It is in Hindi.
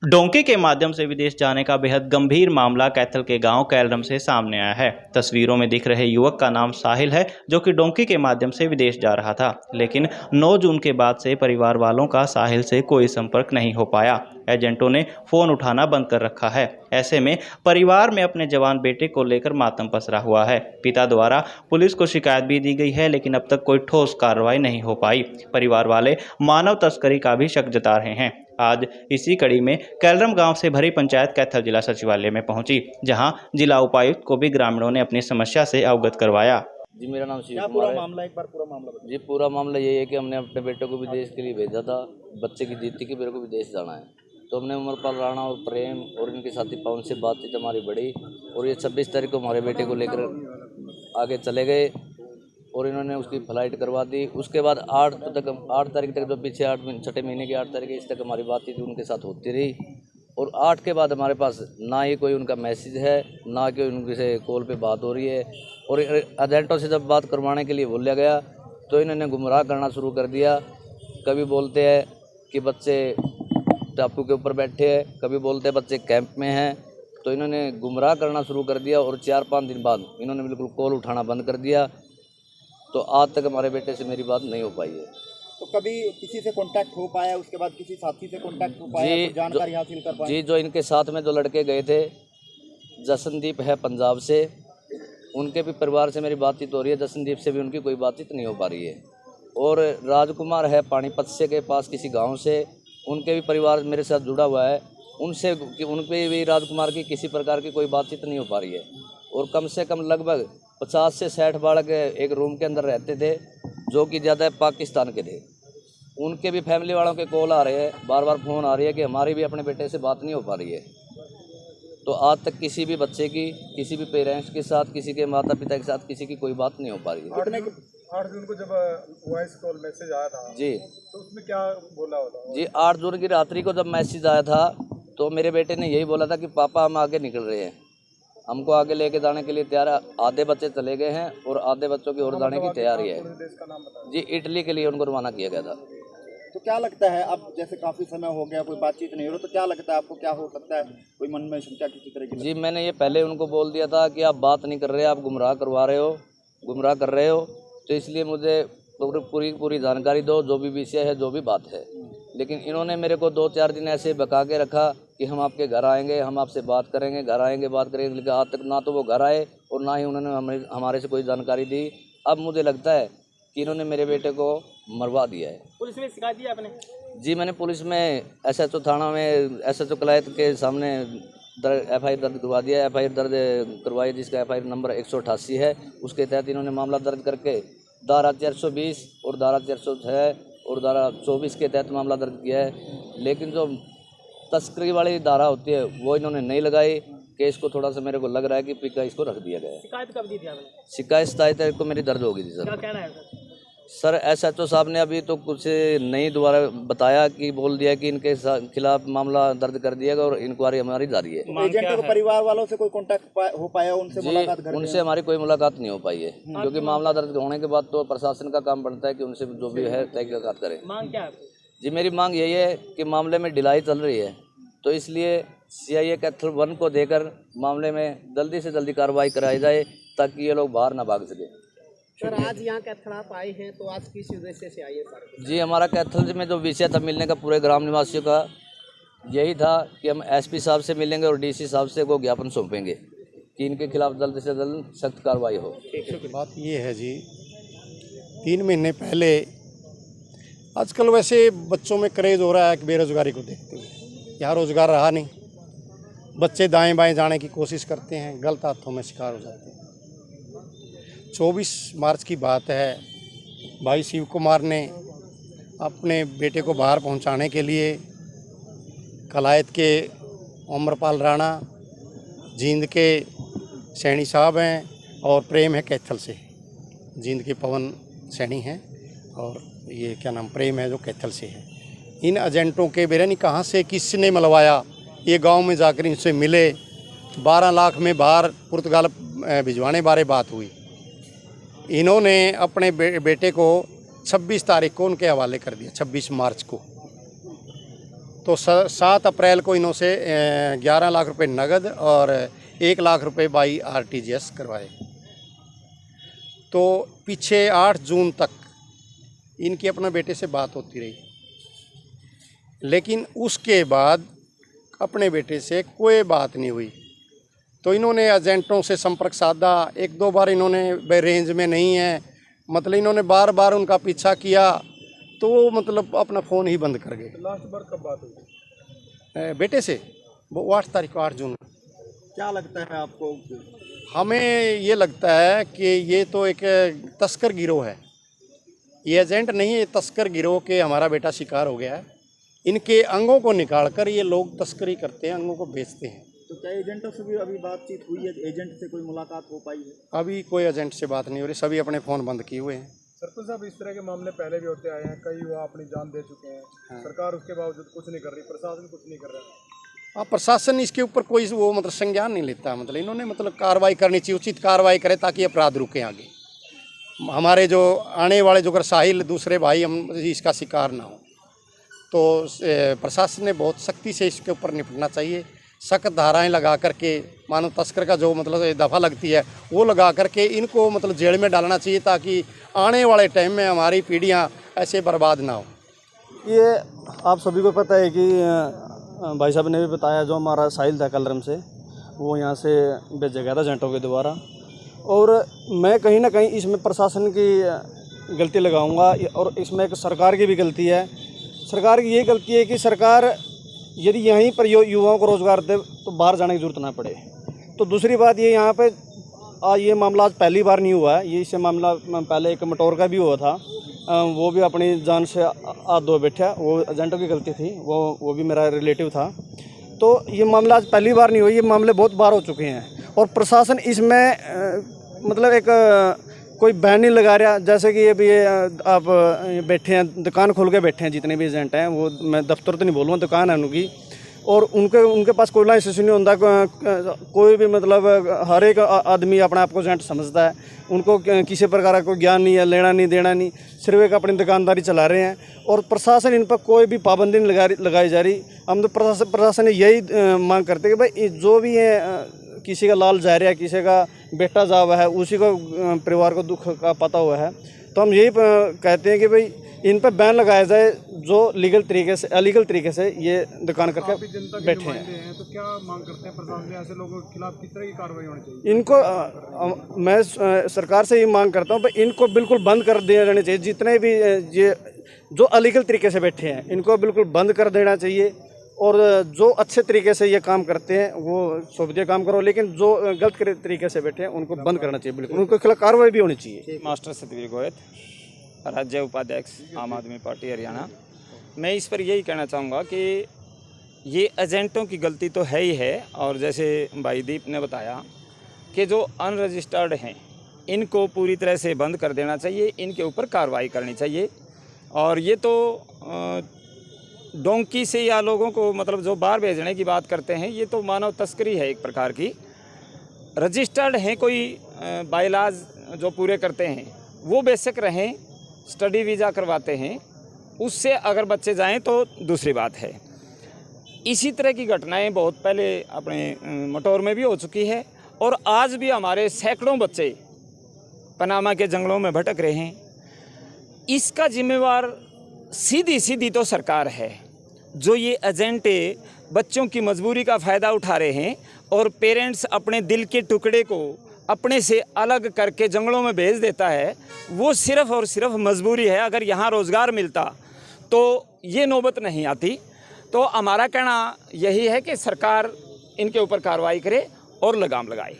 डोंकी के माध्यम से विदेश जाने का बेहद गंभीर मामला कैथल के गांव कैलरम से सामने आया है। तस्वीरों में दिख रहे युवक का नाम साहिल है, जो कि डोंकी के माध्यम से विदेश जा रहा था, लेकिन 9 जून के बाद से परिवार वालों का साहिल से कोई संपर्क नहीं हो पाया। एजेंटों ने फोन उठाना बंद कर रखा है। ऐसे में परिवार में अपने जवान बेटे को लेकर मातम पसरा हुआ है। पिता द्वारा पुलिस को शिकायत भी दी गई है, लेकिन अब तक कोई ठोस कार्रवाई नहीं हो पाई। परिवार वाले मानव तस्करी का भी शक जता रहे हैं। आज इसी कड़ी में कैलरम गांव से भरी पंचायत कैथल जिला सचिवालय में पहुंची, जहां जिला उपायुक्त को भी ग्रामीणों ने अपनी समस्या से अवगत करवाया। जी, मेरा नाम शिव क्या कुमार पूरा है। मामला, एक बार पूरा मामला बताइए। जी, पूरा मामला यही है कि हमने अपने बेटे को विदेश के लिए भेजा था। बच्चे की जिद थी कि मेरे को विदेश जाना है, तो हमने उमरपाल राणा और प्रेम और इनके साथी पवन से बातचीत हमारी बढ़ी और ये 26 तारीख को हमारे बेटे को लेकर आगे चले गए और इन्होंने उसकी फ्लाइट करवा दी। उसके बाद 8 तारीख तक, जो पीछे 6 महीने की 8 तारीख इस तक हमारी बातचीत उनके साथ होती रही और 8 के बाद हमारे पास ना ही कोई उनका मैसेज है, ना कि उनसे कॉल पे बात हो रही है। और एजेंटों से जब बात करवाने के लिए बोला गया तो इन्होंने गुमराह करना शुरू कर दिया। कभी बोलते हैं कि बच्चे टापू के ऊपर बैठे हैं, कभी बोलते हैं बच्चे कैंप में हैं। तो इन्होंने गुमराह करना शुरू कर दिया और 4-5 दिन बाद इन्होंने बिल्कुल कॉल उठाना बंद कर दिया। तो आज तक हमारे बेटे से मेरी बात नहीं हो पाई है। तो कभी किसी से कांटेक्ट हो पाया, उसके बाद किसी साथी से कांटेक्ट हो पाया, जी, कुछ जानकारी हासिल कर पाए? जी, जो इनके साथ में जो लड़के गए थे, जसनदीप है पंजाब से, उनके भी परिवार से मेरी बातचीत हो रही है। जसनदीप से भी उनकी कोई बातचीत नहीं हो पा रही है। और राजकुमार है पानीपत से के पास किसी गांव से, उनके भी परिवार मेरे साथ जुड़ा हुआ है। उनपे भी राजकुमार की किसी प्रकार की कोई बातचीत नहीं हो पा रही है। और कम से कम लगभग 50 से 60 बालक एक रूम के अंदर रहते थे, जो कि ज़्यादा पाकिस्तान के थे। उनके भी फैमिली वालों के कॉल आ रहे हैं, बार बार फ़ोन आ रही है कि हमारी भी अपने बेटे से बात नहीं हो पा रही है। तो आज तक किसी भी बच्चे की, किसी भी पेरेंट्स के साथ, किसी के माता पिता के साथ किसी की कोई बात नहीं हो पा रही है। 8 जून को जब वॉइस कॉल मैसेज आया था जी, तो उसमें क्या बोला होता? जी, 8 जून की रात्रि को जब मैसेज आया था तो मेरे बेटे ने यही बोला था कि पापा हम आगे निकल रहे हैं, हमको आगे लेके जाने के लिए तैयार है। आधे बच्चे चले गए हैं और आधे बच्चों की ओर जाने की तैयारी है। देश का नाम बताया। जी, इटली के लिए उनको रवाना किया गया था। तो क्या लगता है, अब जैसे काफी समय हो गया, कोई बातचीत नहीं हो रही, तो क्या लगता है आपको, क्या हो सकता है? कोई मन में शंका किसी तरह की? जी, मैंने ये पहले उनको बोल दिया था कि आप बात नहीं कर रहे, आप गुमराह करवा रहे हो, गुमराह कर रहे हो, तो इसलिए मुझे पूरी जानकारी दो, जो भी विषय है, जो भी बात है। लेकिन इन्होंने मेरे को 2-4 दिन ऐसे बका के रखा कि हम आपके घर आएंगे, हम आपसे बात करेंगे, घर आएंगे, बात करेंगे। लेकिन आज तक ना तो वो घर आए और ना ही उन्होंने हमारे से कोई जानकारी दी। अब मुझे लगता है कि इन्होंने मेरे बेटे को मरवा दिया है। पुलिस में शिकायत दी आपने? जी, मैंने पुलिस में SHO थाना में SHO कलायत के सामने FIR दर्ज करवा दिया। FIR दर्ज करवाई, जिसका FIR नंबर 188 है। उसके तहत इन्होंने मामला दर्ज करके धारा 420 और धारा 406 और धारा 24 के तहत मामला दर्ज किया है। लेकिन जो तस्करी वाली धारा होती है वो इन्होंने नहीं लगाई। केस को थोड़ा सा मेरे को लग रहा है कि पिका इसको रख दिया गया है। शिकायत कब दी थी आपने? शिकायत 27 तारीख को मेरी दर्ज होगी थी सर। क्या कहना है सर, SHO साहब ने अभी तो कुछ नहीं दोबारा बताया कि बोल दिया कि इनके खिलाफ मामला दर्ज कर दिया गया और इंक्वायरी हमारी जारी है। एजेंटों को परिवार वालों से कोई कांटेक्ट हो पाया, उनसे मुलाकात जी, उनसे हमारी कोई मुलाकात नहीं हो पाई है, क्योंकि मामला दर्ज होने के बाद तो प्रशासन का काम बनता है कि उनसे जो भी है तहकीकात करें। मांग क्या है? जी, मेरी मांग यही है कि मामले में ढिलाई चल रही है, तो इसलिए CIA कैथल 1 को देकर मामले में जल्दी से जल्दी कार्रवाई कराई जाए, ताकि ये लोग बाहर ना भाग सके। सर, आज यहाँ कैथल आप आए हैं, तो आज किस उद्देश्य से आइए सर? जी, हमारा कैथल में जो विषय था मिलने का पूरे ग्राम निवासियों का, यही था कि हम SP साहब से मिलेंगे और DC साहब से वो ज्ञापन सौंपेंगे कि इनके खिलाफ जल्द से जल्द सख्त कार्रवाई हो। बात ये है जी, 3 महीने पहले, आजकल वैसे बच्चों में क्रेज़ हो रहा है कि बेरोज़गारी को देखते हुए, यहाँ रोज़गार रहा नहीं, बच्चे दाएं बाएं जाने की कोशिश करते हैं, गलत हाथों में शिकार हो जाते हैं। 24 मार्च की बात है, भाई शिव कुमार ने अपने बेटे को बाहर पहुंचाने के लिए कलायत के उमरपाल राणा, जींद के सैनी साहब हैं और प्रेम है कैथल से, जींद के पवन सैनी हैं और ये क्या नाम प्रेम है जो कैथल से है। इन एजेंटों के बेरे नहीं कहाँ से किसने मिलवाया, ये गांव में जाकर इनसे मिले, 12 लाख में बाहर पुर्तगाल भिजवाने बारे बात हुई। इन्होंने अपने बेटे को 26 तारीख को उनके हवाले कर दिया, 26 मार्च को। तो 7 अप्रैल को इन्हों से 11 लाख रुपए नगद और 1 लाख रुपए बाई RTGS करवाए। तो पीछे 8 जून तक इनकी अपने बेटे से बात होती रही, लेकिन उसके बाद अपने बेटे से कोई बात नहीं हुई। तो इन्होंने एजेंटों से संपर्क साधा, 1-2 बार इन्होंने रेंज में नहीं है, मतलब इन्होंने बार बार उनका पीछा किया, तो वो मतलब अपना फ़ोन ही बंद कर गए। लास्ट बार कब बात हुई बेटे से? वो 8 तारीख को, 8 जून। क्या लगता है आपको? हमें ये लगता है कि ये तो एक तस्कर गिरोह है, ये एजेंट नहीं है, ये तस्कर गिरोह के हमारा बेटा शिकार हो गया है। इनके अंगों को निकालकर ये लोग तस्करी करते हैं, अंगों को बेचते हैं। तो क्या एजेंटों से भी अभी बातचीत हुई है? एजेंट से कोई मुलाकात हो पाई है? अभी कोई एजेंट से बात नहीं हो रही, सभी अपने फ़ोन बंद किए हुए हैं। सरपंच साहब, इस तरह के मामले पहले भी होते आए हैं, कई युवा अपनी जान दे चुके हैं। सरकार उसके बावजूद कुछ नहीं कर रही, प्रशासन कुछ नहीं कर रहा है। हाँ, प्रशासन इसके ऊपर कोई वो मतलब संज्ञान नहीं लेता, मतलब इन्होंने मतलब कार्रवाई करनी चाहिए, उचित कार्रवाई करे ताकि अपराध रुके आगे। हमारे जो आने वाले जो अगर साहिल दूसरे भाई हम इसका शिकार ना हो, तो प्रशासन ने बहुत सख्ती से इसके ऊपर निपटना चाहिए। सख्त धाराएं लगा करके, मानव तस्कर का जो मतलब दफ़ा लगती है वो लगा करके इनको मतलब जेल में डालना चाहिए, ताकि आने वाले टाइम में हमारी पीढ़ियां ऐसे बर्बाद ना हो। ये आप सभी को पता है कि भाई साहब ने भी बताया, जो हमारा साहिल था कलरम से, वो यहाँ से भेजा गया था एजेंटों के द्वारा। और मैं कहीं ना कहीं इसमें प्रशासन की गलती लगाऊंगा, और इसमें एक सरकार की भी गलती है। सरकार की ये गलती है कि सरकार यदि यहीं पर युवाओं को रोज़गार दे तो बाहर जाने की ज़रूरत ना पड़े। तो दूसरी बात ये, यहाँ पे ये मामला आज पहली बार नहीं हुआ है, ये इससे मामला पहले एक मटोर का भी हुआ था, वो भी अपनी जान से हाथ धो बैठा, वो एजेंटों की गलती थी, वो भी मेरा रिलेटिव था। तो ये मामला आज पहली बार नहीं हुआ, ये मामले बहुत बार हो चुके हैं। और प्रशासन इसमें मतलब एक कोई बैन नहीं लगा रहा। जैसे कि अभी ये आप बैठे हैं, दुकान खोल के बैठे हैं जितने भी एजेंट हैं, वो मैं दफ्तर तो नहीं बोलूँगा, दुकान है उनकी, और उनके पास कोई लाइसेंस नहीं होता। कोई भी मतलब हर एक आदमी अपने आप को एजेंट समझता है, उनको किसी प्रकार का कोई ज्ञान नहीं है, लेना नहीं देना नहीं, सिर्फ एक अपनी दुकानदारी चला रहे हैं। और प्रशासन इन पर कोई भी पाबंदी नहीं लगाई जा रही। हम तो प्रशासन यही मांग करते हैं कि भाई जो भी है, किसी का लाल जा रहा है, किसी का बेटा जा हुआ है, उसी को परिवार को दुख का पता हुआ है, तो हम यही कहते हैं कि भाई इन पर बैन लगाया जाए, जो लीगल तरीके से अलीगल तरीके से ये दुकान करके बैठे हैं। तो क्या मांग करते हैं प्रशासन से, ऐसे लोगों के खिलाफ किस तरह की कार्रवाई होनी चाहिए? इनको मैं सरकार से ये मांग करता हूँ, भाई इनको बिल्कुल बंद कर देना चाहिए। जितने भी ये जो अलीगल तरीके से बैठे हैं, इनको बिल्कुल बंद कर देना चाहिए। और जो अच्छे तरीके से ये काम करते हैं वो सोचते काम करो, लेकिन जो गलत तरीके से बैठे हैं उनको बंद करना चाहिए, बिल्कुल उनके खिलाफ कार्रवाई भी होनी चाहिए। मास्टर सतवीर गोयत, राज्य उपाध्यक्ष आम आदमी पार्टी हरियाणा। मैं इस पर यही कहना चाहूँगा कि ये एजेंटों की गलती तो है ही है, और जैसे भाई दीप ने बताया कि जो अनरजिस्टर्ड हैं इनको पूरी तरह से बंद कर देना चाहिए, इनके ऊपर कार्रवाई करनी चाहिए। और ये तो डोंकी से या लोगों को मतलब जो बाहर भेजने की बात करते हैं, ये तो मानव तस्करी है एक प्रकार की। रजिस्टर्ड हैं कोई बाइलाज जो पूरे करते हैं, वो बेशक रहें, स्टडी वीज़ा करवाते हैं, उससे अगर बच्चे जाएं तो दूसरी बात है। इसी तरह की घटनाएं बहुत पहले अपने मटोर में भी हो चुकी है, और आज भी हमारे सैकड़ों बच्चे पनामा के जंगलों में भटक रहे हैं। इसका जिम्मेवार सीधी सीधी तो सरकार है, जो ये एजेंटे बच्चों की मजबूरी का फ़ायदा उठा रहे हैं, और पेरेंट्स अपने दिल के टुकड़े को अपने से अलग करके जंगलों में भेज देता है। वो सिर्फ़ और सिर्फ मजबूरी है। अगर यहाँ रोज़गार मिलता तो ये नौबत नहीं आती। तो हमारा कहना यही है कि सरकार इनके ऊपर कार्रवाई करे और लगाम लगाए।